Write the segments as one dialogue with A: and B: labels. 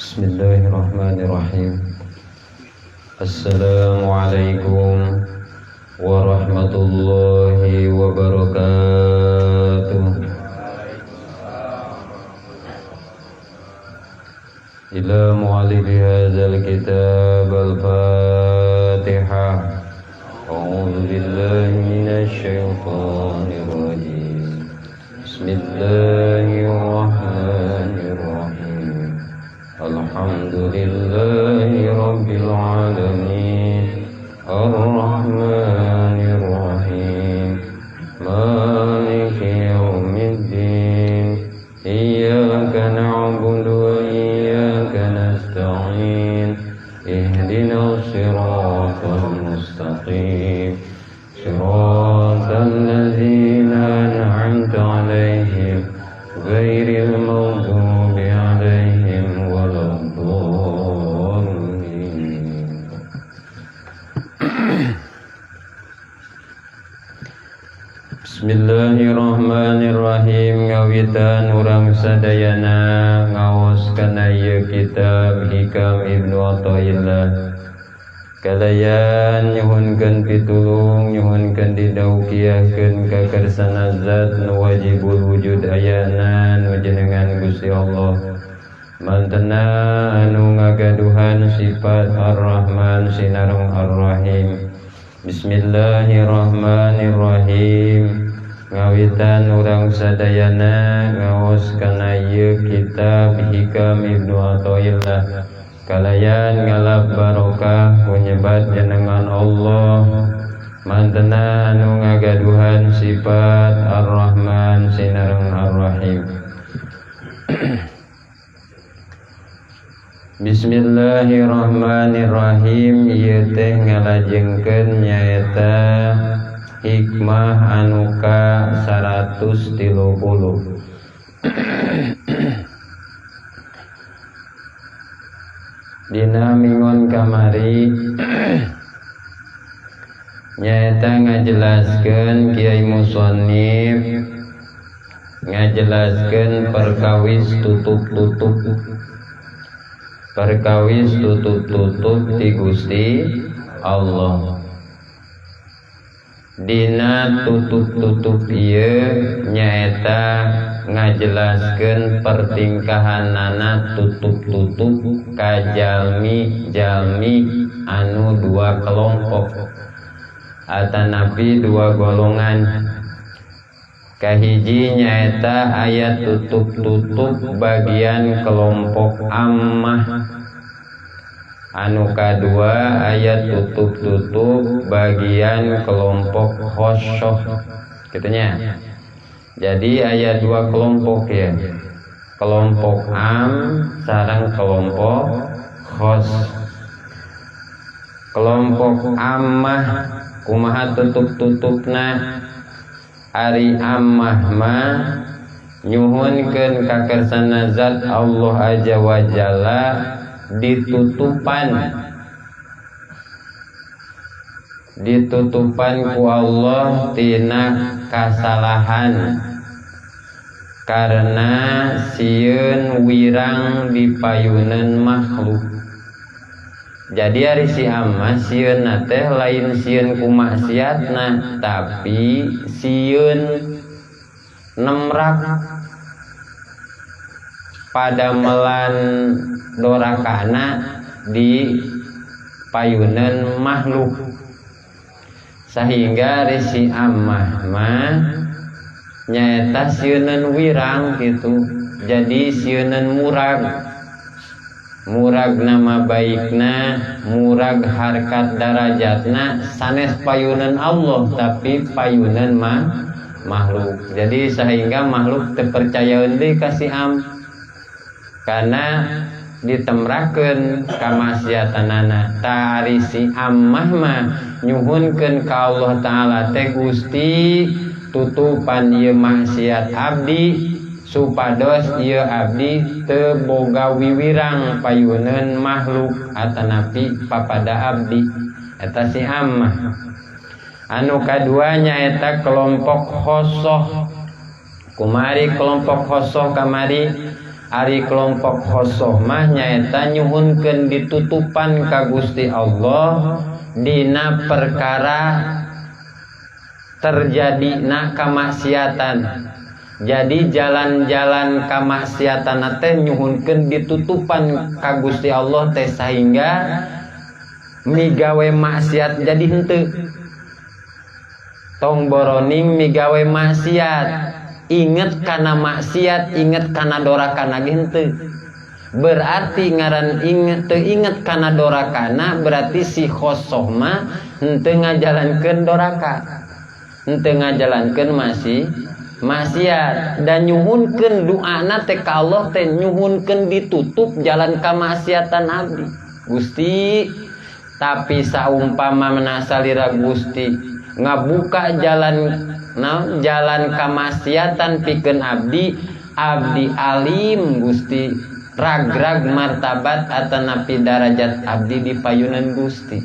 A: Bismillahirrahmanirrahim. Assalamualaikum warahmatullahi wabarakatuh. Ila mu'allifi hadzal kitab al-Fatihah. A'udzu billahi minasy syaithanir rajim. Bismillahirrahmanirrahim. Alhamdulillahi rabbil alamin. Ar-Rahmanir Rahim. Maliki yaumiddin. Iyyaka na'budu wa iyyaka nasta'in. Ihdinas siratal mustaqim. Siratal ladzina an'amta 'alaihim ghairil maghdubi 'alaihim waladdallin. Bismillahirrahmanirrahim. Ngawitan urang sadayana ngaos kana ieu kitab Hikam Ibnu Athaillah. Kalayan nyuhunkeun pitulung, nyuhunkeun didaukiahkeun ka karsana zat nu wajibul wujud ayana nu jenengan Gusti Allah. Mantena anu ngagaduhan sifat Ar-Rahman sinareng Ar-Rahim. Bismillahirrahmanirrahim. Ngawitan urang sadayana ngaos kana ieu kitab Hikam Ibnu Athaillah. Kalayan ngalap barokah kunyebat jenengan Allah. Mantena anu ngagaduhan sifat Ar-Rahman sinareng Ar-Rahim. Bismillahirrahmanirrahim. Ieu teh ngalajengkeun nyaeta hikmah anu ka 130. Dina mingon kamari nyaeta ngajelaskeun Kiai Musannif ngajelaskeun perkawis tutup-tutup ti Gusti Allah. Dina tutup-tutup ieu nyaeta ngajelaskeun pertingkahanana tutup-tutup ka jalmi anu dua kelompok atanapi dua golongan. Kahiji nyaeta ayat tutup-tutup bagian kelompok ammah. Anu kadua ayat tutup-tutup bagian kelompok khosoh. Kitunya. Jadi ayat dua kelompok ya. Kelompok am sareng kelompok khos. Kelompok ammah kumaha tutup-tutupna? Ari ammah mah nyuhunkeun ka kersana zat Allah Azza wa Jalla ditutupan ku Allah tina kasalahan karena sieun wirang dipayuneun makhluk. Jadi ari si ammah sieun teh lain sieun ku maksiatna tapi sieun nemrak pada melan dorakana di payuneun makhluk. Sehingga risi ammah mah nyaeta sieuneun wirang gitu. Jadi sieuneun murag nama baikna, murag harkat darajatna sanes payuneun Allah tapi payuneun makhluk. Jadi sehingga makhluk teu percayaeun deui ka si am karena ditemrakeun kamaksiatanana. Tari si ammah mah nyuhunkeun ka Allah Ta'ala teh Gusti tutupan ieu maksiat abdi supados ieu abdi teu boga wiwirang payuneun makhluk atanapi papada abdi. Eta si ammah. Anu kadua nyaeta kelompok khosoh. Kumari kelompok khosoh kamari Ari kelompok khosoh mah nyaeta nyuhunkeun ditutupan ka Gusti Allah dina perkara terjadina kamaksiatan. Jadi jalan-jalan kamaksiatan teh nyuhunkeun ditutupan ka Gusti Allah teh sehingga migawe maksiat jadi henteu. Tong boroning migawe maksiat. Inget kana maksiat, inget kana dorakana henteu. Berarti ngaran inget kana dorakana berarti si khosoh mah henteu ngajalankeun doraka. Henteu ngajalankeun maksiat dan nyuhunkeun doana teh ka Allah teh nyuhunkeun ditutup jalan kamaksiatan abdi. Gusti, tapi saumpama menasalira Gusti ngabuka jalan kamaksiatan pikeun abdi alim Gusti ragrag martabat atanapi darajat abdi di payunan Gusti.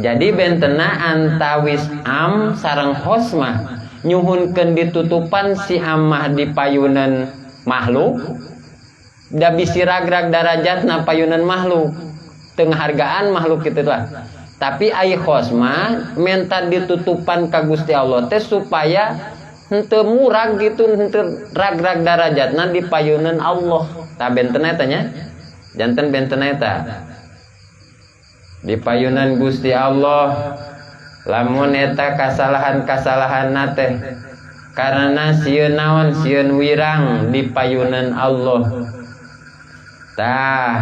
A: Jadi bentena antawis am sareng hosmah nyuhunkeun ditutupan si amah di payunan makhluk da bisi ragrag darajatna payunan makhluk teu hargaan makhluk kitu lah. Tapi ai khosmah menta ditutupan ka Gusti Allah teh supaya henteu murag gitu, henteu ragrag darajatna di payunan Allah. Tah benten eta nya. Janten benten eta. Di payunan Gusti Allah lamun eta kasalahan-kasalahanna teh karena sieun naon sieun wirang di payunan Allah. Tah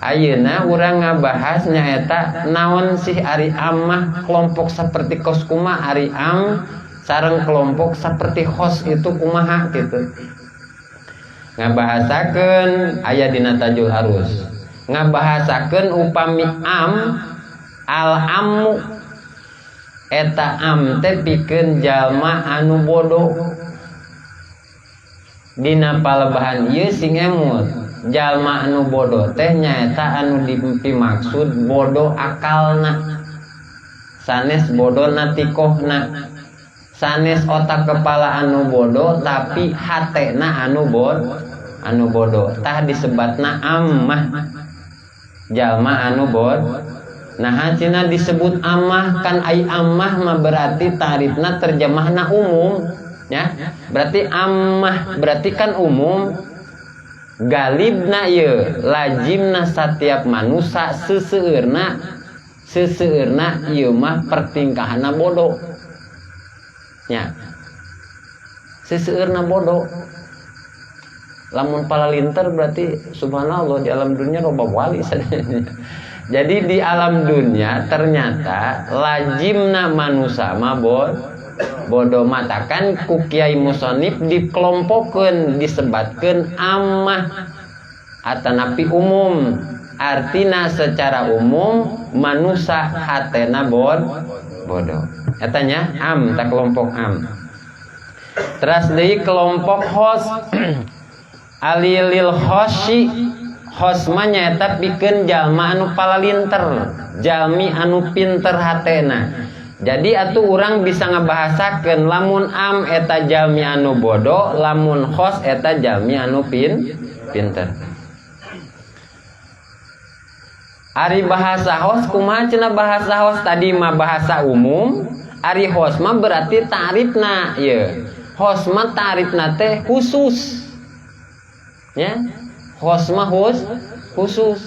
A: ayeuna urang ngabahas nyaeta naon sih ari amah kelompok seperti kos kumaha ari am sareng kelompok seperti khos itu kumaha gitu. Ngabahasakeun aya dina Tajul Arus. Ngabahasakeun upami am al ammu eta am teh pikeun jalma anu bodoh. Dina palebahan ieu sing emut. Jalma anu bodoh teh nyaeta anu dimaksud bodoh akalna, sanes bodoh natikohna, sanes otak kepala anu bodoh tapi hatena anu bodoh. Tah disebatna ammah, jalma anu bodoh. Nah cina disebut ammah kan ai ammah mah berarti tarifna terjemahna umum, ya berarti ammah berarti kan umum. Galibna ieu lajimna setiap manusia seseueurna ieu mah pertingkahanna bodoh. Nya. Seseueurna bodoh. Lamun palalinter berarti subhanallah di alam dunia loba wali sadayana. Jadi di alam dunia ternyata lajimna manusia mah bodoh matakan ku Kiai Musonif dikelompokkeun disebatkeun ammah atanapi umum artina secara umum manusia hatena bodoh etanya am tak kelompok am. Teras deui kelompok khos alilil khoshi khos mah nyaeta pikeun jalma anu palalinter jalmi anu pinter hatena. Jadi atuh urang bisa ngabahasakeun lamun am eta jalmi anu bodoh, lamun khos eta jalmi anu pinter. Ari bahasa khos kumaha cenah bahasa khos tadi mah bahasa umum, ari khos mah berarti ta'rifna ieu. Khos mah ta'rifna teh khusus. Ya. Khos mah khusus.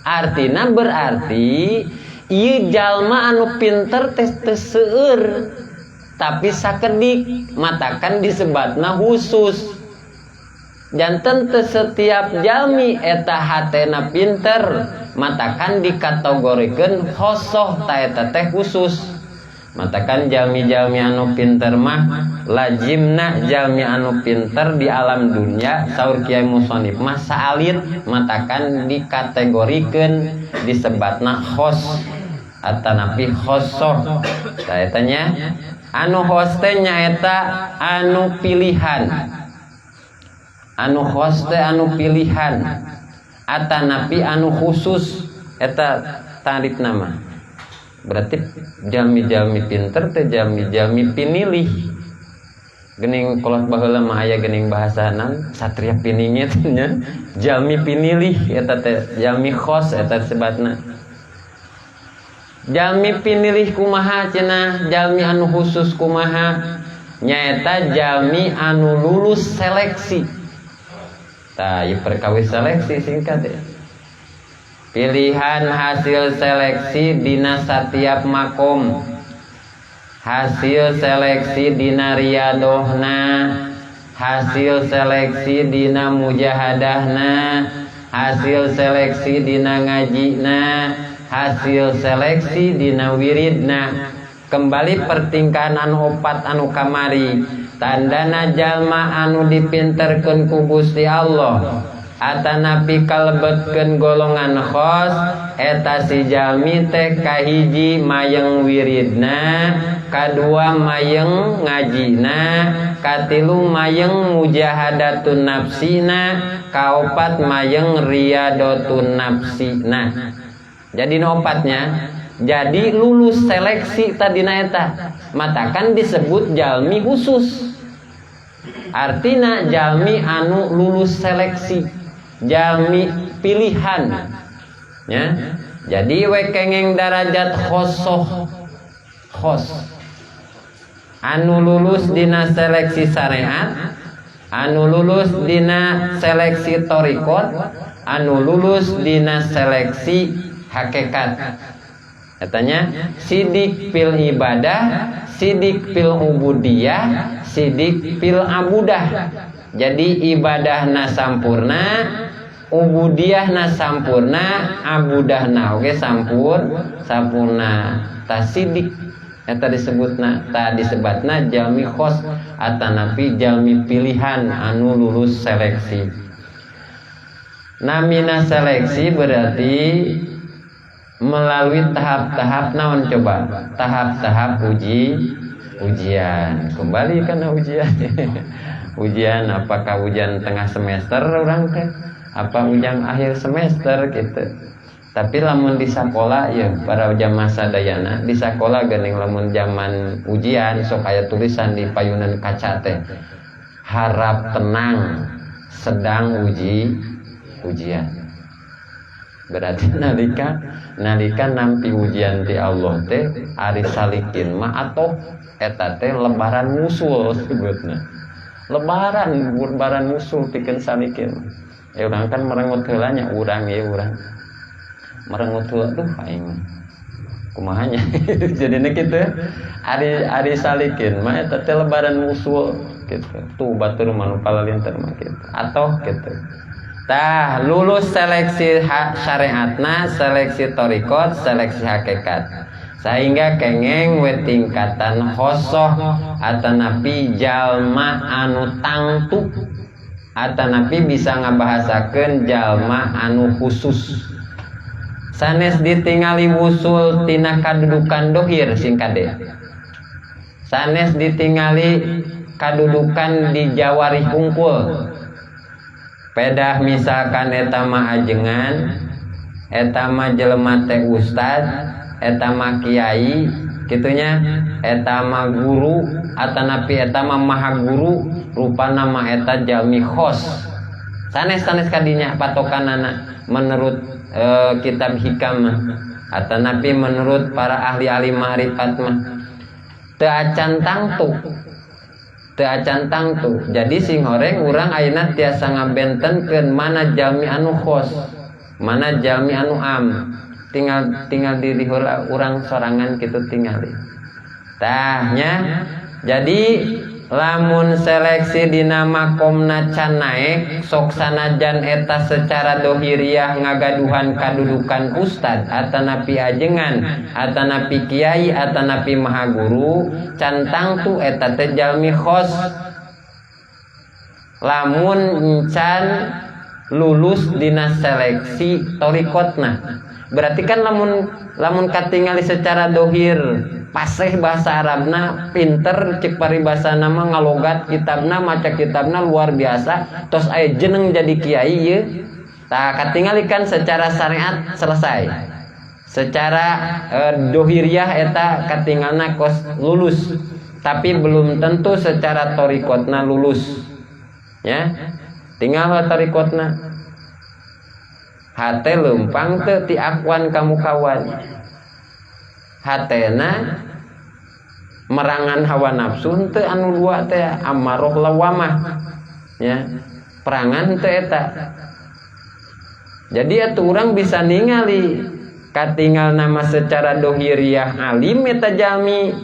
A: Artina berarti ieu jalma anu pinter teh teu seueur tapi sakedik matakan disebatna khusus. Janten teu setiap jalmi eta hatena pinter matakan dikategorikeun khosoh ta eta teh khusus. Matakan jalmi-jalmi anu pinter mah lajimna jalmi anu pinter di alam dunia saur Kiai Musonif mah saalit matakan dikategorikeun disebatna khos atanapi khosoh. Tah eta nya anu khos teh nyaeta anu pilihan. Anu khos teh anu pilihan atanapi anu khusus eta tarifna mah. Berarti jalmi-jalmi pinter teh jalmi-jalmi pinilih. Gening kolot baheula mah aya gening bahasanan satria piningit nya jalmi pinilih eta teh jalmi khos eta sebatna. Jalmi pinilih kumaha cenah jalmi anu khusus kumaha nyaeta jalmi anu lulus seleksi. Tah ieu perkawis seleksi singkat ya. Pilihan hasil seleksi dina satiap makom. Hasil seleksi dina riyadohna, hasil seleksi dina mujahadahna, hasil seleksi dina ngajina, hasil seleksi dina wiridna. Kembali pertingkahan anu opat anu kamari, tandana jalma anu dipinterkeun ku Gusti Allah atanapi kalebetkeun golongan khos eta si jalmi teh kahiji mayeng wiridna, kadua mayeng ngajina, katilu mayeng mujahadatun nafsina, kaopat mayeng riyadatun nafsina. Jadi opatnya jadi lulus seleksi tadina eta matakan disebut jalmi khusus. Artina jalmi anu lulus seleksi, jalmi pilihan ya. Jadi we kengeng darajat khosoh khos anu lulus dina seleksi syariat, anu lulus dina seleksi thariqat, anu lulus dina seleksi hakikat. Katanya sidik fil ibadah, sidik fil ubudiyah, sidik fil abudah. Jadi ibadahna sampurna, ubudiyahna sampurna, abudahna oge sampurna. Ta sidik eta disebutna, ta disebatna jalmi khos atanapi jalmi pilihan anu lulus seleksi. Namina seleksi berarti melalui tahap-tahap naon coba? Tahap-tahap ujian. Kembali kana ujian. Ujian apakah ujian tengah semester orang teh? Apa ujian akhir semester gitu. Tapi lamun di sekolah ya para jamaah sadayana di sekolah geuning lamun zaman ujian sok aya tulisan di payunan kaca teh. Harap tenang sedang ujian. Berarti nalika nampi ujian ti Allah teh ari salikin mah atoh eta teh lebaran musul sebutna. Lebaran musul pikeun salikin. Ya urang kan merengut heula nya urang ya urang. Merengut heula tuh aing mah. Kumaha nya? Jadina kitu ari salikin mah eta teh lebaran musul gitu. Tuh batur manu palalinter mah kitu. Atoh kitu. Tah lulus seleksi syariatna, seleksi thariqat, seleksi hakikat. Sehingga kengeng we tingkatan khosoh atanapi jalma anu tangtu, atanapi bisa ngabahasakeun jalma anu khusus. Sanes ditingali wusul tina kadudukan dohir singkade. Sanes ditingali kadudukan di jawari hungkul. Pedah misalkan eta mah ajengan, eta mah jelema teh ustad, eta mah kiai, kitunya, eta mah guru, atanapi eta mah maha guru, rupana mah eta jalmi khos. Sanes kadinya patokanana menurut kitab hikam mah, atanapi menurut para ahli ma'rifat mah teu acan tangtu. Jadi sing horeng urang ayeuna tiasa ngabentenkeun mana jalmi anu khos, mana jalmi anu am. Tinggal diri heula urang sorangan kitu tingali. Tahnya jadi lamun seleksi dina makomna can naek sok sanajan eta secara dohiriyah ngagaduhan kadudukan ustad atanapi ajengan atanapi kiai atanapi maha guru can tangtu eta teh jalmi khos. Lamun can lulus dina seleksi thariqatna berarti kan lamun katingali secara dohir paseh bahasa Arabna pinter cek paribasana mah ngalogat kitabna maca kitabna luar biasa tos aya jeneng jadi kiai ye tah katinggalikan secara syariat selesai secara dohiriyah eta katinggalna kos lulus tapi belum tentu secara torikotna lulus. Ya, tinggal torikotna. Hate lempang teu ti akwan kamu kawan. Hatena merangan hawa nafsu teu anu dua teh amarah lawamah. Ya, perangan teu eta. Jadi atuh urang bisa ningali katinggal nama secara dohiriyah alim eta jalmi,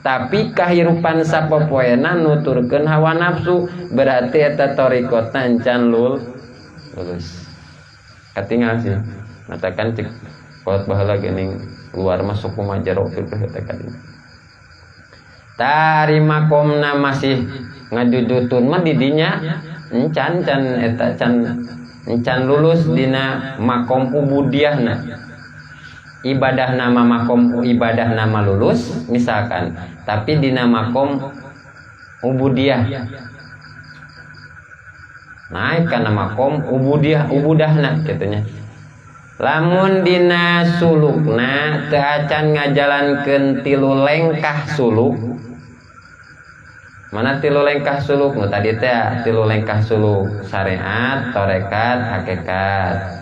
A: tapi kahirupan sapopoena nuturkeun hawa nafsu, berarti eta torikotna encan lulus. Katinggal sih matakan cek kolot baheula geuning luar masuk kumajaro kitu eta kadin. Tari makomna masih ngajujutun mah di dinya encan eta encan lulus dina makom ubudiyahna. Ibadah nama makom ibadah nama lulus misalkan, tapi dina makom ubudiyah naik kana makom ubudahna kitunya. Lamun dina sulukna teu acan ngajalankeun tilu lengkah suluk. Mana tilu lengkah suluk? Nu tadi teh tilu lengkah suluk syariat, tarekat, hakikat.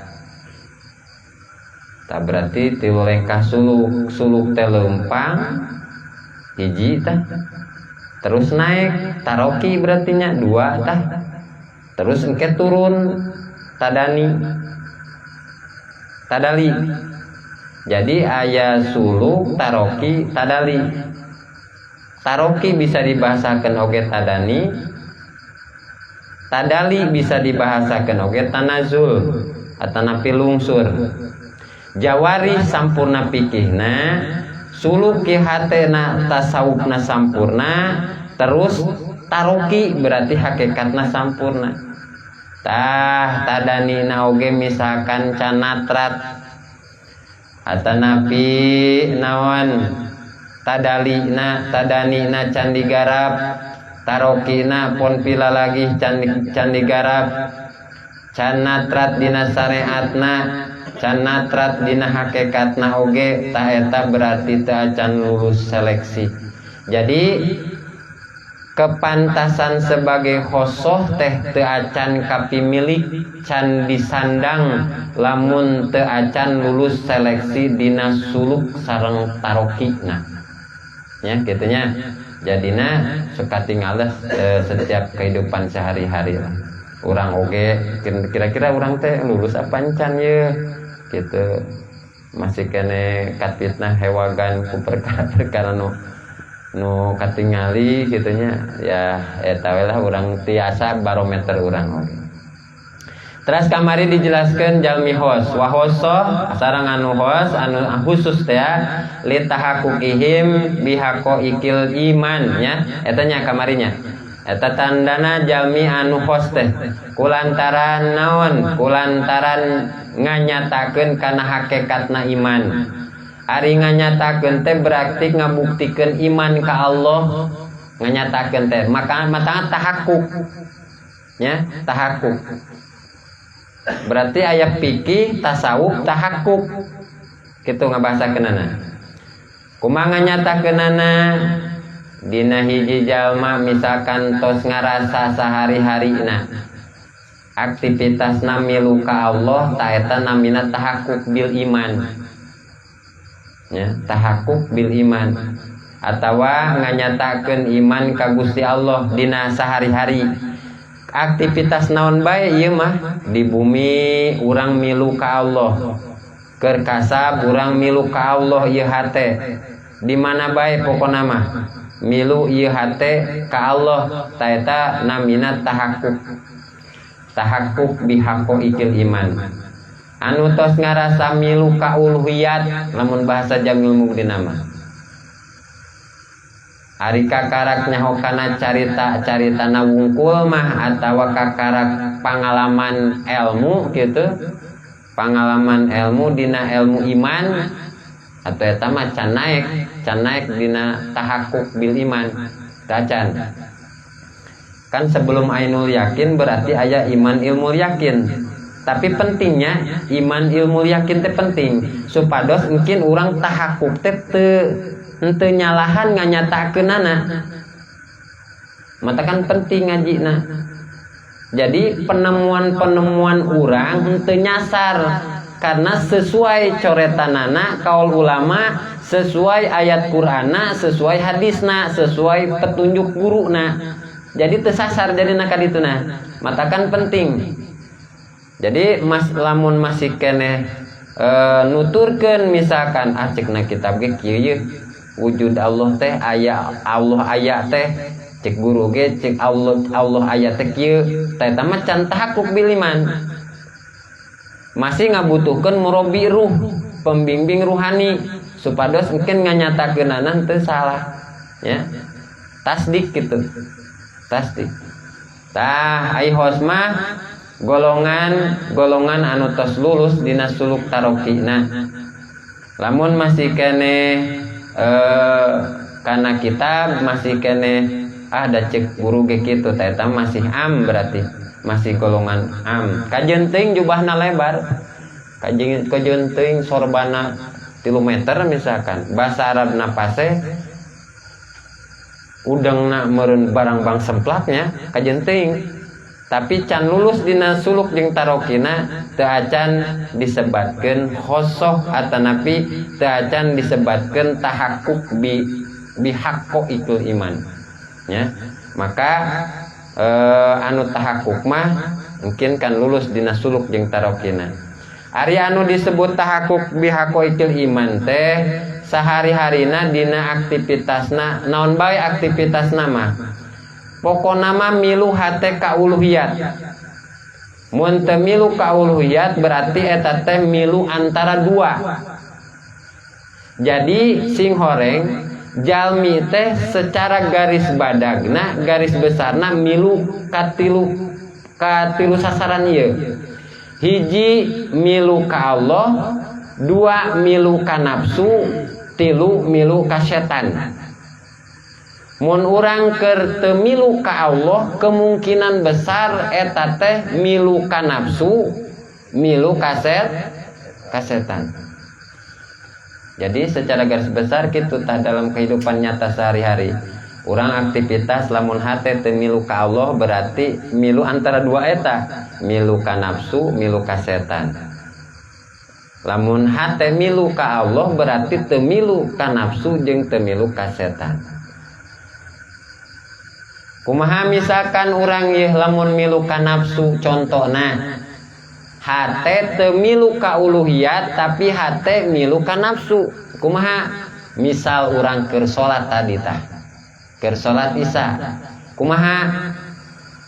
A: Tak berarti tilu lengkah suluk teh lempang hiji tah. Terus naik taroki berarti nya dua tah. Terus engke turun tadali. Jadi aya suluk, taroki, tadali. Taroki bisa dibahasakan oge tadani. Tadali bisa dibahasakan oge tanazul atau napi lungsur. Jawari sampurna pikihna, suluk ki hatena tasawufna sampurna, terus taroki berarti hakikatna sampurna. Tah tadani na oge misalkan canatrat atau napi nawan tadani na candi garap, tarokina pon pila lagi candi garap. Canatrat dina syariatna, canatrat dina hakikatna oge tah eta berarti teu acan lulus seleksi. Jadi kepantasan sebagai khosoh teh teu acan kapimilik can disandang lamun teu acan lulus seleksi dina suluk sareng tarokina. Ya gitunya. Jadina suka tinggal setiap kehidupan sehari-hari lah. Urang oge kira-kira urang teh lulus apa encan ye gitu. Masih kene katfitnah hewagan ku perkara-perkara nu katingali gitunya ya eta we lah urang tiasa barometer urang oge. Terus kamari dijelaskan jalmi hos wa hoso sareng anu hos anu khusus teh li tahaqquqihim bihaqaiqil iman nya eta nya kamarinya eta tandana jalmi anu hos teh kulantaran naon kulantaran nganyatakeun kana hakikatna iman. Ari nganyatakeun teh berarti ngabuktikeun iman ka Allah nganyatakeun teh maka tahaqquq nya tahaqquq. Berarti aya fikih, tasawuf, tahaqquq. Kitu ngabahasakeunana. Kumaha nganyatakeunana? Dina hiji jalma misalkan tos ngarasa sahari-harina aktivitasna milu ka Allah ta eta namina tahaqquq bil iman. Ya, tahaqquq bil iman. Atawa nganyatakeun iman ka Gusti Allah dina sahari-hari. Aktivitas naon bae ieu mah di bumi urang milu ka Allah. Keur kasab urang milu ka Allah ieu hate. Di mana bae pokona mah milu ieu hate ka Allah ta eta namina tahaqquq. Tahaqquq bihaqaiqil iman. Anu tos ngarasa milu ka uluhiyat lamun bahasa Jamil Mugdina mah. Ari kakarak nyahokana carita-caritana wungkul mah atawa kakarak pangalaman ilmu gitu. Pangalaman ilmu dina ilmu iman atau eta mah can naik dina tahaqquq bil iman. Tacan. Kan sebelum ainul yakin berarti aya iman ilmu yakin. Tapi pentingnya iman ilmu yakin teh penting supados mungkin urang tahaqquq teh teu nyalahan nganyatakeunana matakan penting ngajina. Jadi penemuan-penemuan urang henteu nyasar karena sesuai coretanana kaul ulama, sesuai ayat Qur'ana, sesuai hadisna, sesuai petunjuk guruna. Jadi tersasar jadi nakadituna. Matakan penting. Jadi lamun masih kene nuturkeun misalkan cekna kitab ge kieu wujud Allah teh aya Allah aya teh cek guru ge cek Allah aya teh kieu teh mah can tahakkuk bil iman. Masih ngabutuhkeun murabi ruh, pembimbing ruhani supados mungkin nganyatakeunana teu salah ya. Tasdik gitu. Tasdik. Tah ai hosmah golongan anu tos lulus dina suluk tarokina. Lamun masih kene kana kitab masih kene da cek guru ge kitu tah eta masih am berarti masih golongan am. Kajeun teuing jubahna lebar. Kajeun teuing sorbana 3 meter misalkan. Bahasa Arabna pase udangna meureun barang bang semplaknya kajeun teuing. Tapi can lulus dina suluk jeung tarokina teu acan disebatkeun khosoh atanapi teu acan disebatkeun tahakkuk bi haqqo iman ya. Maka anu tahakkuk mah mungkin kan lulus dina suluk jeung tarokina. Ari anu disebut tahakkuk bi haqqo iman teh sahari-harina dina aktivitasna naon bae aktivitasna mah pokona mah milu hate ka uluhiyat. Mun teu milu ka uluhiyat berarti eta teh milu antara dua. Jadi sing horeng jalmi teh secara garis badagna garis besarna milu katilu sasaran ieu. Hiji milu ka Allah, 2 milu ka nafsu, 3 milu ka setan. Mun urang keur teu milu ka Allah kemungkinan besar eta teh milu ka nafsu, milu ka setan. Jadi secara garis besar kitu tah dalam kehidupan nyata sehari-hari. Urang aktivitas lamun hate teu milu ka Allah berarti milu antara dua eta, milu ka nafsu, milu ka setan. Lamun hate milu ka Allah berarti teu milu ka nafsu jeung teu milu ka setan. Kumaha misalkan urang ieu lamun milu ka nafsu contohna hate teu milu ka uluhiyat tapi hate milu ka nafsu. Kumaha? Misal urang keur salat tadi tah. Keur salat Isya. Kumaha?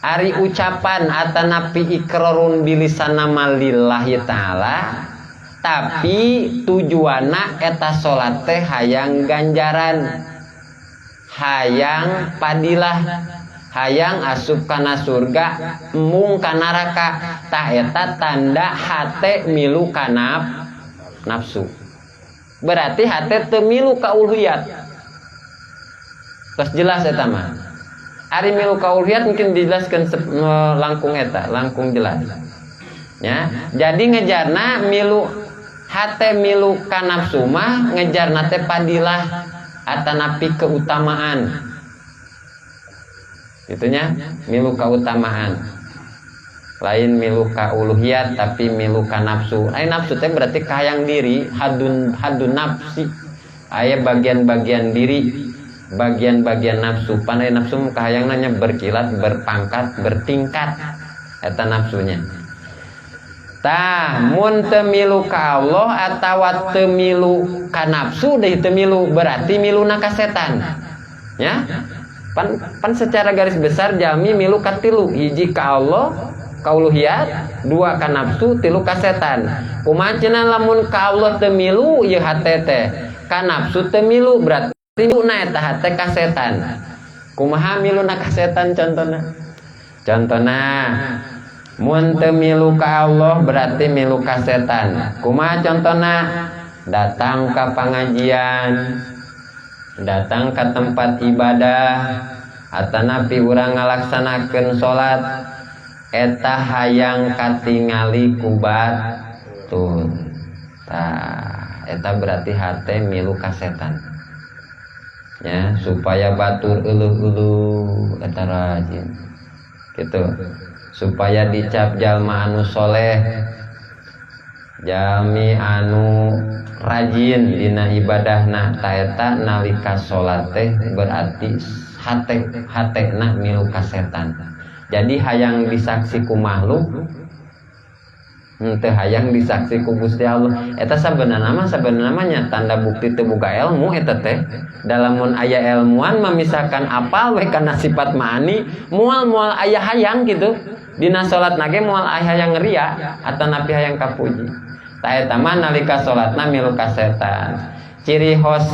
A: Ari ucapan atanapi ikrarun bilisanna lillahi taala tapi tujuanna eta salat teh hayang ganjaran, hayang padilah, hayang asup kana surga, mung ka neraka. Tah eta tanda hate milu ka nafsu. Berarti hate teu milu ka uluhiyat. Terus jelas eta mah. Ari milu ka uluhiyat mungkin dijelaskeun langkung eta, langkung jelas. Ya, jadi ngejarna milu hate milu ka nafsu mah ngejarna teh padilah atanapi keutamaan. Itunya milu keutamaan. Lain milu ka uluhiyat tapi milu ka nafsu. Lain nafsu teh berarti kahayang diri, hadun nafsi. Aya bagian-bagian diri, bagian-bagian nafsu. Pandai nafsu kahayang nanya berkilat, berpangkat, bertingkat. Eta nafsunya. Tah mun teu milu ka Allah atawa teu milu ka nafsu deui teu milu berarti miluna ka setan. Ya? Pan secara garis besar jami milu ka tilu, hiji ka Allah, ka uluhiyat, 2 ka nafsu, 3 ka setan. Kumaha cenah lamun ka Allah teu milu ieu hate teh, ka nafsu teu milu berarti miluna eta hate ka setan. Kumaha miluna ka setan contohna? Contohna mun teu milu ka Allah berarti milu ka setan. Kumaha contohna? Datang ka pangajian, datang ke tempat ibadah, atanapi urang ngalaksanakeun salat eta hayang katingali ku batur. Tah eta berarti hate milu ka setan. ya supaya batur euluh-euluh eta rajin gitu, supaya dicap jalma anu soleh, jalmi anu rajin dina ibadahna. Taeta nalika salat teh berarti hatena milu ka setan. Jadi hayang disaksi ku makhluk, teu hayang disaksi ku Gusti Allah. Eta sabenerna nya tanda bukti teu boga ilmu eta teh. Dalamun aya ilmuan memisahkan apal we kana sifat ma'ani, moal aya hayang gitu. Dina salat nage moal aya hayang ria atanapi hayang kapuji. Ta eta mah nalika salatna milu ka setan. Ciri khos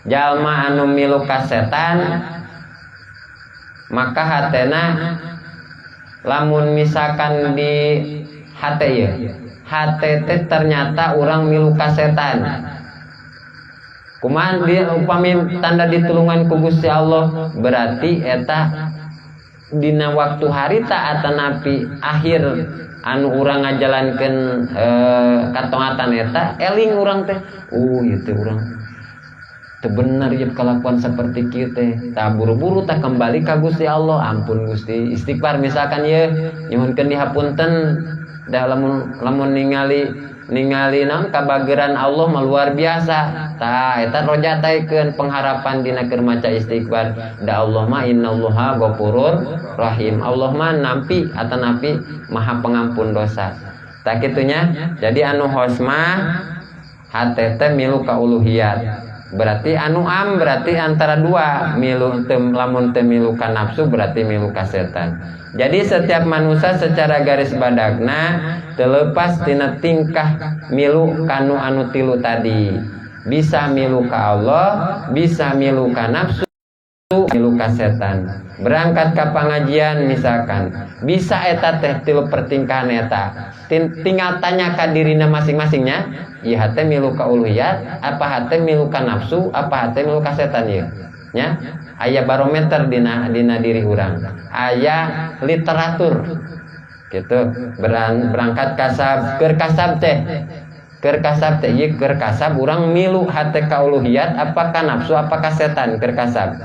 A: jalma anu milu ka setan, maka hatena lamun misalkan di hate ya, hate teh ternyata orang milu ka setan. Kumaha dia upami tanda ditulungan ku Gusti Allah, berarti eta dina waktu harita atanapi akhir anu urang ngajalankeun katongatan eta eling urang teh, ieu teh urang teu bener ieu kelakuan seperti kieu teh. Tah buru-buru tah kembali ka Gusti Allah, ampun Gusti, istighfar misalkan ieu nyuhunkeun dihapunten. Da lamun ningali naon kabageran Allah mah luar biasa. Tah eta rojataikeun pengharapan dina keur maca istighfar. Da Allah mah innallaha ghafurur rahim. Allah mah nampi atanapi maha pengampun dosa. Tah kitunya. Jadi anu hosmah hate teh milu ka uluhiyat. Berarti anu am berarti antara dua, milu lamun teu milu ka nafsu berarti milu ka setan. Jadi setiap manusia secara garis badagna terlepas tina tingkah milu kanu anu tilu tadi. Bisa milu ka Allah, bisa milu ka nafsu, milu ka setan. Berangkat ka pangajian misalkan, bisa eta teh tilu pertingkahan eta. Tinggal tanya ka dirina masing-masingnya, ieu hate milu ka uluhiyat, apa hate milu ka nafsu, apa hate milu ka setan ieu. Nya, aya barometer dina diri urang. Aya literatur. Gitu. Berangkat kasab, keur kasab teh. Ieu keur kasab urang milu hate ka uluhiyat, apa ka nafsu, apa ka setan keur kasab.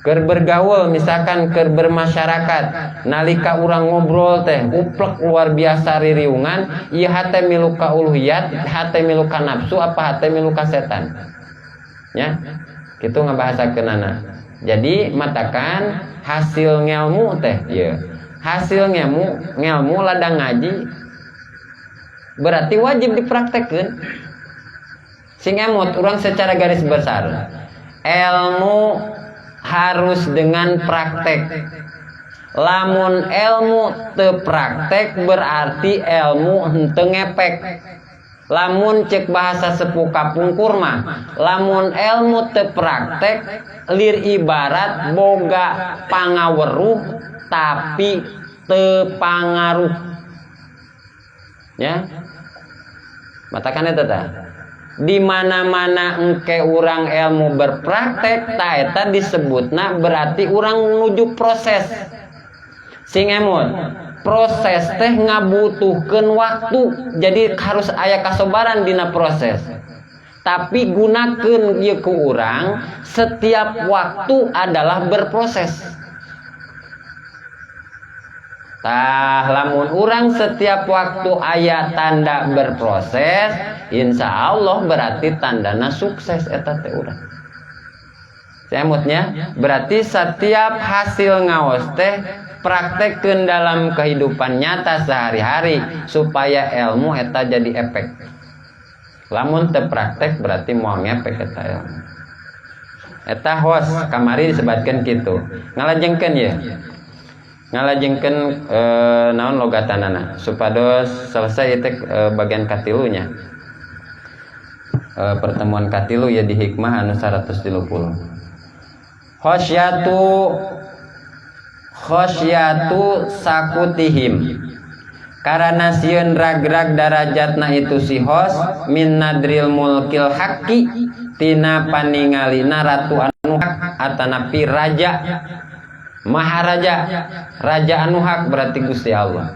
A: Keur bergaul misalkan keur bermasyarakat, nalika urang ngobrol teh uplek luar biasa ririungan, ieu hate milu ka uluhiyat, hate milu ka nafsu, apa hate milu ka setan. Ya. Kitu ngabahasakeunana. Jadi matakan hasil ngelmu teh ieu. Hasil ngelmu ladang ngaji berarti wajib dipraktekkeun. Sing emot urang secara garis besar. Ilmu harus dengan praktek. Lamun ilmu teu praktek berarti ilmu henteu ngepek. Lamun cek bahasa sepuh kapungkur mah, lamun ilmu teu praktek lir ibarat boga pangaweruh tapi teu pangaruh. Ya. Matakan eta tah. Di mana-mana engke urang ilmu berpraktek, ta eta disebutna berarti urang nuju proses. Sing emot, proses teh ngabutuhkeun waktu. Jadi harus aya kasabaran dina proses. Tapi gunakeun ieu ku urang, setiap waktu adalah berproses. Tah lamun urang setiap waktu aya tanda berproses, insya Allah berarti tandana sukses eta teh urang. Semutnya berarti setiap hasil ngaos teh praktekkeun dalam kehidupan nyata sehari-hari supaya ilmu eta jadi efek. Lamun teu praktek berarti moal ngefek eta ilmu. Eta hos kamari disebutkeun kitu. Ngalajengkeun ye. Ngalajengkeun naon logatanana supados selesai itu bagian katilunya. Pertemuan katilu ya di hikmah anu 130. Khosyatu sakutihim, karena sieun ragrag darajatna itu si hos min nadril mulkil haqqi tina paningalina ratu anu hak atanapi raja maharaja, raja anu hak berarti Gusti Allah.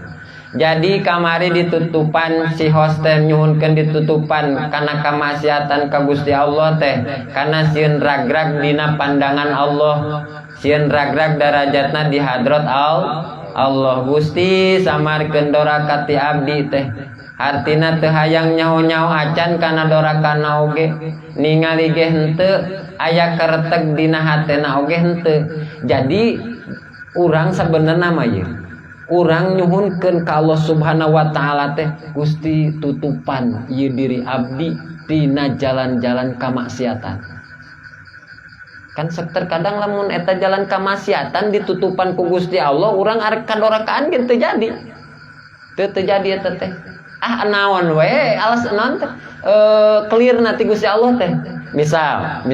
A: Jadi kamari ditutupan si host teh nyuhunkeun ditutupan kana kamaksiatan ka Gusti Allah teh kana sieun ragrag dina pandangan Allah, sieun ragrag darajatna di hadrat Allah. Gusti samarkeun doraka ti abdi teh artina teu hayang nyaho-nyaho acan kana dorakana oge, ningali ge henteu aya kareteg dina hatena oge henteu. Jadi urang sabenerna mah ieu urang nyuhunkeun ka Allah Subhanahu wa taala teh Gusti tutupan ieu diri abdi tina jalan-jalan kamaksiatan. Kan terkadang lamun eta jalan kamaksiatan ditutupan ku Gusti Allah, urang arek kadorakaan ge teu jadi. Teu jadi eta teh. Ah naon we alas naon teh clear nanti Gusti Allah teh. Misal.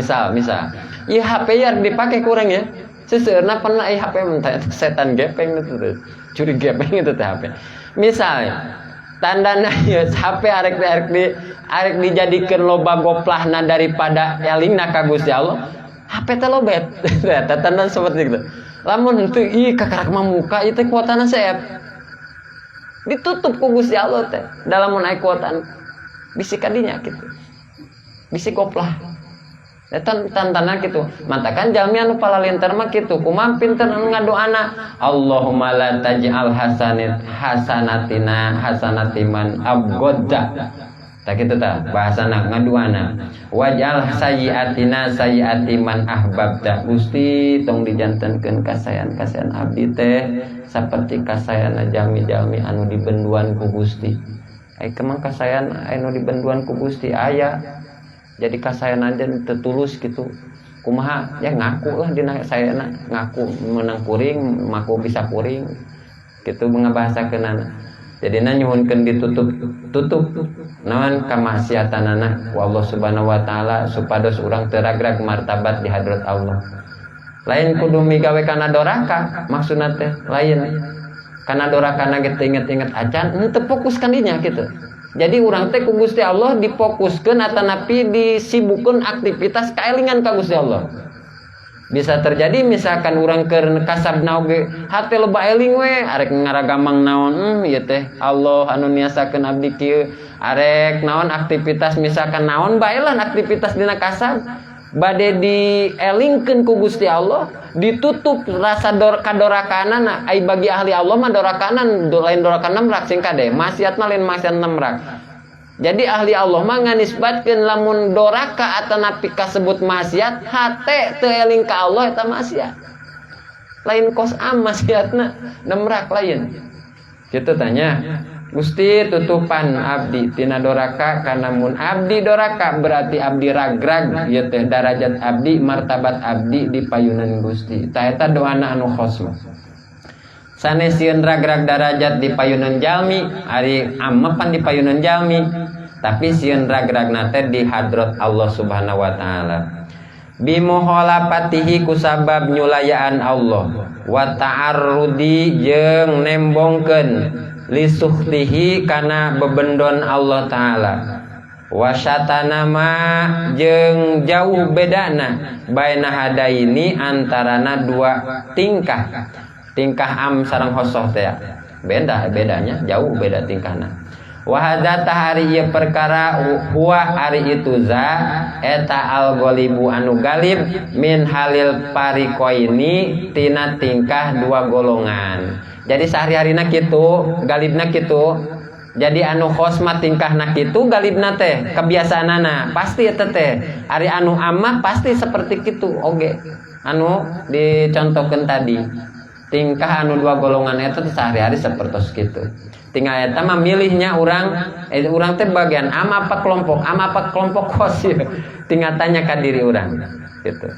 A: Ieu HP yang dipake kurang ya. Seseueurna pernah HP mentah setan gepeng itu teh. Curi gepeng itu teh HP. Misalnya tandana ieu HP arek dijadikeun loba goplahna daripada elingna ka Gusti Allah, HP teh lobet. Eta tanda seperti itu. Lamun henteu ieu kakarak mamuka ieu teh kuotana seep. Ditutup ku Gusti Allah teh dalam mun aya kuotan bisi kadinya kitu. Bisi goplah. Eta tantana kitu. Mantakan jalmi anu palalinter mah kitu, kumaha pinter ngadoana Allahumma la taj'al hasanatina hasanatiman abgodda. Tak kitu tah bahasana ngaduana. Waj'al sayyi'atina sayyi'atiman ahbabda. Gusti tong dijantenkeun kasayan-kasayan abdi teh saperti kasayana jalmi-jalmi anu dibenduan ku Gusti. Ai kemang kasayan anu dibenduan ku Gusti aya. Jadi kasayan aja tertulus gitu. Kumaha ya ngaku lah dina sayana, ngaku menang kuring, maku bisa kuring. Gitu mengabahasakeunana. Jadina nyuhunkeun ditutup naon kamaksiatanana ku Allah Subhanahu wa taala supados urang teu ragrag martabat di hadrat Allah. Lain kudu migawe kana doraka, maksudna teh lain. Kana dorakana ge teu inget-inget acan, henteu fokus kan dinya gitu. Jadi urang teh ku Gusti Allah difokuskeun atanapi disibukkeun aktivitas kaelingan ka Gusti Allah. Bisa terjadi misalkan urang keur kasabna oge hate loba eling we arek ngaragamang naon ieu teh Allah anu niasakeun abdi kieu arek naon aktivitas misalkan naon bae lah aktivitas dina kasab bade dielingkeun ku Gusti Allah ditutup rasa kadorakanana ai bagi ahli Allah mah dorakanan lain dorakanan rak sing kade maksiatna lain maksiat nemrak. Jadi ahli Allah mah nganisbatkeun lamun doraka atanapi kasebut maksiat hate teu eling ka Allah eta maksiat. Lain kos am maksiatna nemrak lain. Kitu tanya Gusti tutupan abdi tina doraka kana mun abdi doraka berarti abdi ragrag ieu teh darajat abdi martabat abdi di payunan Gusti. Tah eta doana anu khosma. Sanes sieun ragrag darajat di payunan jalmi ari amepan di payunan jalmi tapi sieun ragragna teh di hadrat Allah Subhanahu wa taala. Bimuholapatihi kusabab nyulayaan Allah wa ta'arrudi jeung nembongkeun lisuhtihi kana bebendon Allah taala wasyatanama jeung jauh bedana baina hadaini antarana dua tingkah am sareng hosoh teh bedanya jauh beda tingkahna wa hadza tahari ieu perkara huwa ari itu za eta al-ghalibu anu galib min halil parikoini tina tingkah dua golongan. Jadi sehari-harina kitu, galibna kitu. Jadi anu khosmat tingkahna kitu, galibna teh kebiasaanana pasti eta teh. Ari anu amah pasti seperti kitu oge. Anu dicontohkeun tadi. Tingkah anu dua golongan eta teh sehari-hari sapertos kitu. Tinggal eta mah milihnya urang teh bagian am apa kelompok khos ya. Tinggal tanya ka diri urang gitu.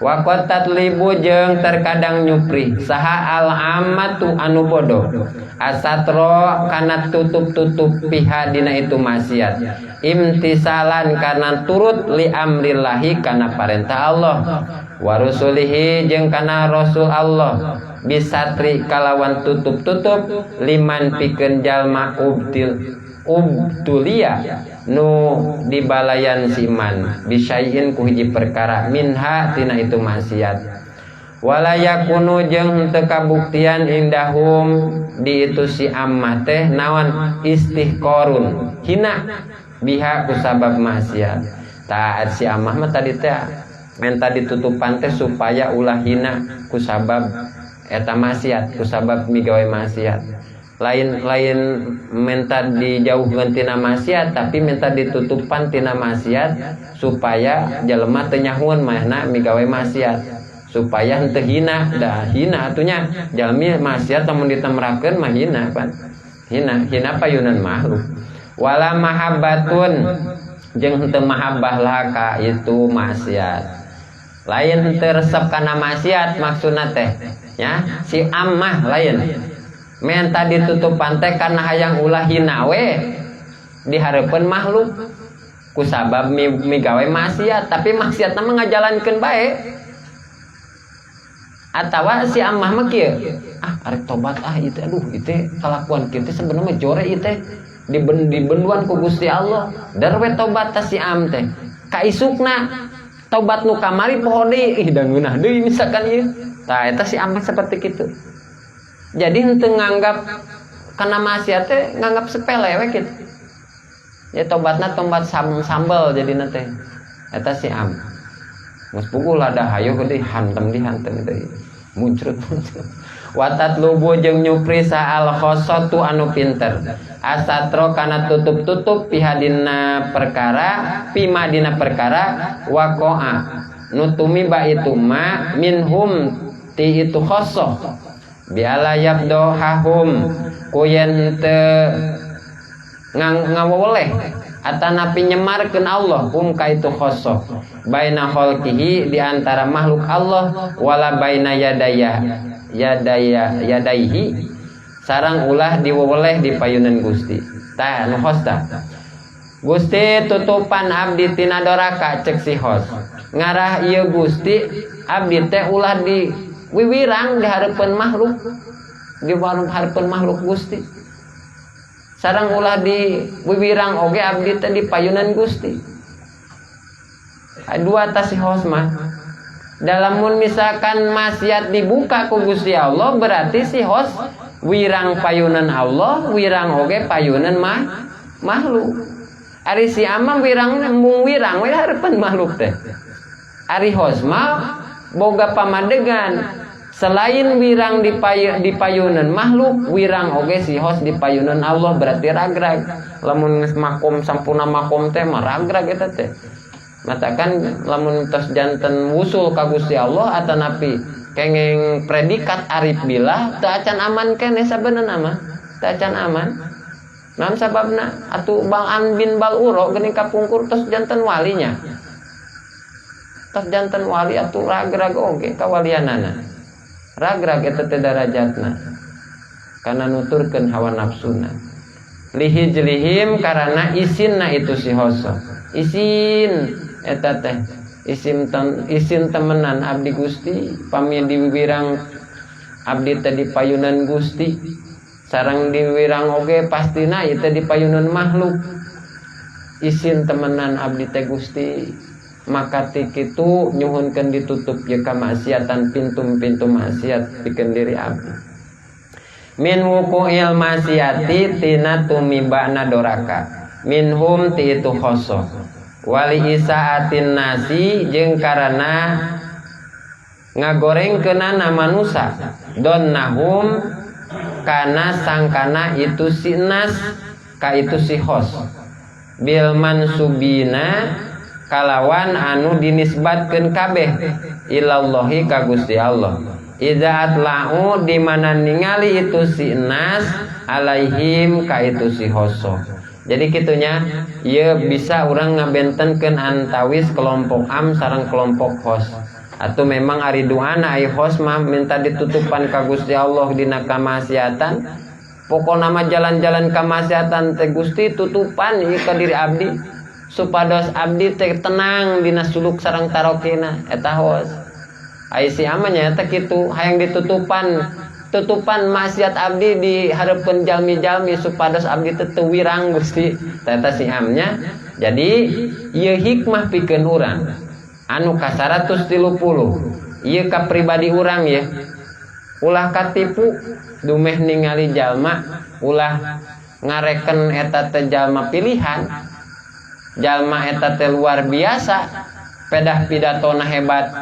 A: Wa qad tatlibu jeung terkadang nyupri saha al ammatu anu bodoh asatro kana tutup-tutup piha dina itu maksiat imtisalan kana turut li amrillahi kana parentah Allah wa rusulihi jeung kana rasul Allah bisatri kalawan tutup-tutup liman pikeun jalma ubtulia nu dibalayan siman bisayin ku hiji perkara minha tina itu maksiat wala yakunu jeung teu kabuktian indahum di itu si ammah teh naon istihqarun hina biha kusabab maksiat. Taat si ammah mah tadi teh menta ditutupan teh supaya ulah hina kusabab eta maksiat, kusabab migawe maksiat. Lain minta dijauhkeun tina maksiat, tapi minta ditutupan tina maksiat supaya jelema teu nyahueun mahna migawe maksiat, supaya henteu hina. Da hina atunya jalmi maksiat lamun ditemrakeun mah hina pan. Hina payunan makhluk. Wala mahabbatun jeung henteu mahabbah lah ka itu maksiat. Lain henteu resep kana maksiat maksudna teh nya si ammah lain. Menta ditutupan teh karena hayang ulah hina we di hareupeun makhluk kusabab migawe maksiat, tapi maksiat mah ngajalankeun bae. Atawa si ammah mah kieu, arek tobat itu aduh itu kalakuan kieu teh sebenarnya jore ieu teh dibenduan ku Gusti Allah. Dar we tobat ta si am teh. Kaisukna tobat nu kamari poho deui da ngeunah deui misalkan ieu. Tah eta si ammah seperti kitu. Jadi henteu nganggap kana maksiat teh nganggap sepele we kitu. Ya tobatna tobat sambel jadina teh. Eta si am. Geus pukul ada hayu gede hantem deui. Muncrat. Watat lubu jeung nyupri sa al khossatu anu pinter. Asatro kana tutup-tutup pihadina perkara, pima dina perkara waqa'a. Nutumi ba itu ma minhum ti itu khossah. Biala yabdo hahum kuyen teu ngawoleh atanapi nyemarkeun Allah ka itu khossah baina khalqihi di antara makhluk Allah wala baina yadaihi sareng ulah diwoleh di payunan Gusti. Tah nu khossah Gusti tutupan abdi tina doraka cek si khos ngarah ieu Gusti abdi teh ulah di wiwirang di hareupeun makhluk, di hareupeun makhluk Gusti. Sareng ulah di wiwirang oge abdi teh di payunan Gusti. Dua tas si hos mah. Dalamun misalkan maksiat dibuka ku Gusti Allah berarti si hos wirang payunan Allah, wirang oge payunan makhluk. Ari si amam wirang mung wirang we hareupeun makhluk teh. Ari hos mah boga pamadegan selain wirang di payunan makhluk, wirang oge si hos di payunan Allah berarti ragrag. Lamun makom sampuna makom teh mah ragrag eta teh. Matakan lamun tos janten wusul ka Gusti Allah atanapi kenging predikat arif billah teu acan aman keneh sabenerna mah. Teu acan aman. Naon sababna? Atuh Bang bin Baluro geuning kapungkur tos janten walinya. Tos janten wali atuh ragrag oge kawalianana. Ragrag eta teh darajatna kana nuturkeun hawa nafsuna lihijlihim karena isinna itu si hoso isin eta teh isin temenan abdi Gusti pami diwirang abdi teh di payunan Gusti sareng diwirang oge pastina ieu teh di payunan makhluk isin temenan abdi teh Gusti. Maka tikitu nyuhunkeun ditutup ye kamaksiatan pintu-pintu maksiat pikeun diri abdi. Min wuqu'il maksiati tina tumibana doraka. Minhum ti itu khosoh. Wali isaatin nasi jeung karana ngagorengkeunana manusia. Donnahum kana sangkana itu si nas ka itu si khos. Bil mansubina kalawan anu dinisbatkeun kabeh ilallahi ka Gusti Allah. Idza atla'u di mana ningali itu si nas alaihim ka itu si hoso. Jadi kitunya ieu bisa urang ngabentenkeun antawis kelompok am sareng kelompok hos. Atuh memang ari duana ai hos mah minta ditutupan ka Gusti Allah dina kamaksiatan. Pokona mah jalan-jalan kamaksiatan teh Gusti tutupan ieu ka diri abdi. Supados abdi teh tenang dina suluk sareng tarokina eta hos. Ai si amanya eta kitu hayang tutupan maksiat abdi di hareupeun jalmi-jalmi supados abdi teh teu wirang Gusti. Eta si amnya. Jadi ieu hikmah pikeun urang anu ka 130 ieu ka pribadi urang ya. Ulah katipu dumeh ningali jalma, ulah ngareken eta teh jalma pilihan. Jalma eta teh luar biasa, pedah pidatona hebat.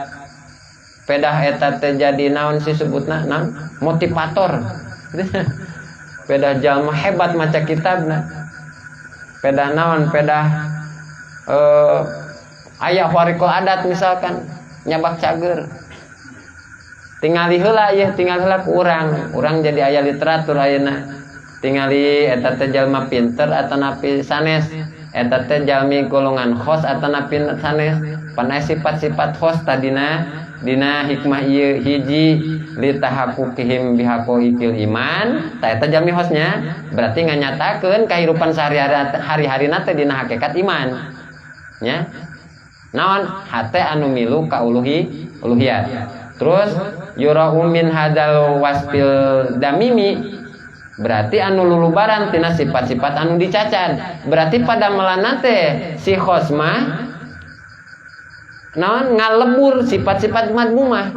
A: Pedah eta teh jadi naon sih sebutna? Naon? Motivator. Pedah jalma hebat maca kitabna. Pedah naon? Pedah aya warikul adat misalkan nyabak cager. Tingali heula ya, tinggal heula ku urang jadi aya literatur ayeuna. Tingali eta teh jalma pinter atanapi sanes, eta teh jalmi golongan khos atanapi sanes. Panai sifat-sifat khos tadina dina hikmah ieu hiji litahaqquqihim bihaqaiqil iman, ta eta jalmi khosnya berarti nganyatakeun kahirupan sehari-harina teh dina hakikat iman. Nya. Naon? Hate anu milu ka uluhiyat. Terus yura'u min hadal wasfil damimi, berarti anu lulubaran tina sifat-sifat anu dicacan. Berarti pada melana teh si khosmah naon ngalebur sifat-sifat madmumah.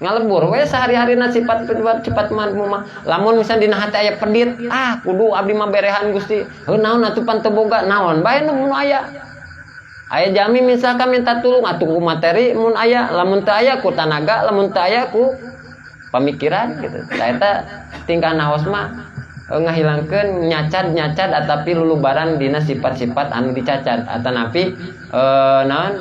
A: Ngalebur we sehari-harina sifat madmumah. Lamun misal dina hate aya pedit, kudu abdi mah berehan Gusti. Heuh naon atuh pan teu boga naon bae nu aya. Aya jami misalkan minta tulung atuh materi mun aya, lamun teu aya ku tanaga, lamun teu aya ku pamikiran gitu. Tah eta tingkah naos mah ngahilangkeun nyacat atapi lulubaran dina sifat-sifat anu dicacat atanapi naon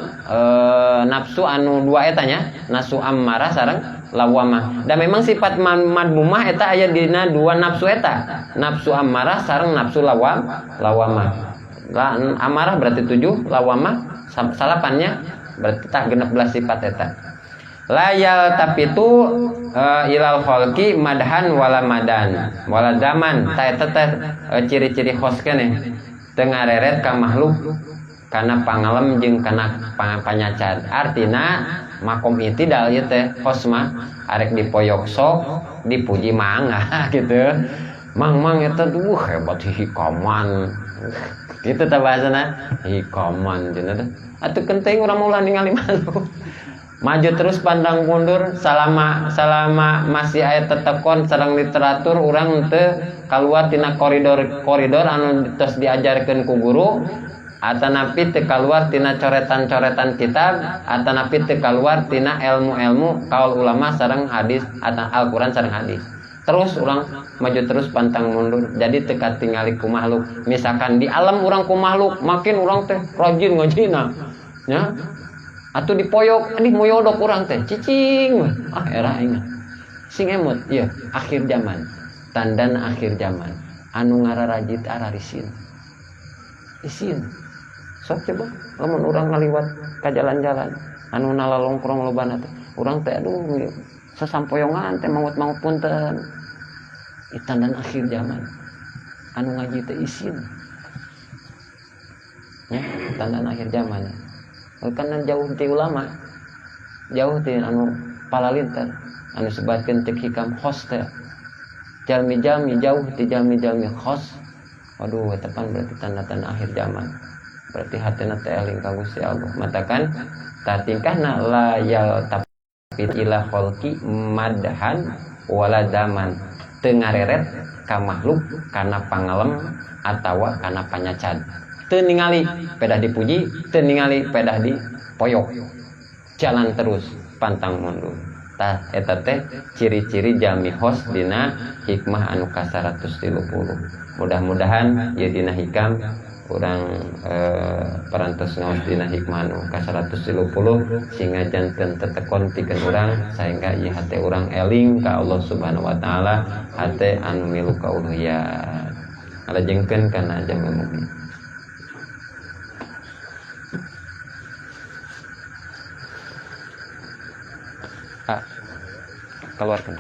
A: nafsu anu dua eta nya, nafsu ammarah sareng lawamah. Dan memang sifat madmumah eta aya dina dua nafsu eta, nafsu ammarah sareng nafsu lawamah. Amarah berarti 7, lawamah salapannya berarti tak 16 sifat eta. Layal tapi itu ilal kholqi madhan wala madan wala zaman. Ta eta teh ciri-ciri khos keneh teu ngareret ka makhluk kana pangalem jeung kana panyacan. Artina makom itidal ieu teh khos mah arek dipoyok sok dipuji mangga gitu. Mang eta hebat hikaman. Gitu ta bahasana hikaman cenah teh. Atuh kenting urang maulah ningali malu. Maju terus pandang mundur selama masih aya tetekon sareng literatur urang teu kaluar tina koridor anu tos diajarkeun ku guru atanapi teu kaluar tina coretan-coretan kitab atanapi teu kaluar tina ilmu-ilmu kaul ulama sareng hadis atau Al-Qur'an sareng hadis. Terus orang maju terus pantang mundur. Jadi teka tingali ku makhluk. Misalkan di alam orang ku makhluk, makin orang teh rajin ngajina. Ya. Atuh dipoyok, moyodok orang teh cicing. Era ingat. Sing emut, iya, akhir zaman. Tandana akhir zaman. Anu ngararajit ararisin. Isin. Sok coba lamun urang ngaliwat ka jalan-jalan anu nalalongkrong lobana teh. Urang teh aduh sasampoyongan teh mangut-mangut punten. Tandana akhir zaman. Anu ngaji teh isin. Ya, tandana akhir zaman. Karena jauh ti ulama. Jauh ti anu palalintar, anu sebatkeun teh hikam khos teh. Jalmi-jalmi jauh ti jalmi-jalmi khos. Waduh, eta pan berarti tanda-tanda akhir zaman. Berarti hatena teh eling ka Gusti Allah. Matakan ta tingkahna la yal tapi ila kholqi madhan wala daman. Teu ngareret ka makhluk kana pangalem atawa kana panyacan. Teu ningali pedah dipuji, teu ningali pedah dipoyok. Jalan terus pantang mundur. Tah eta teh ciri-ciri jalmi khos dina hikmah anu ka 130. Mudah-mudahan ieu dina hikam urang parantos ngaos dina hikmah anu ka 130 sehingga janten tetekon pikeun urang sehingga ieu hate urang eling ka Allah Subhanahu wa taala hate anu milu ka uluhiyat. Alajengkeun kana jamil mukmin. Keluarkan.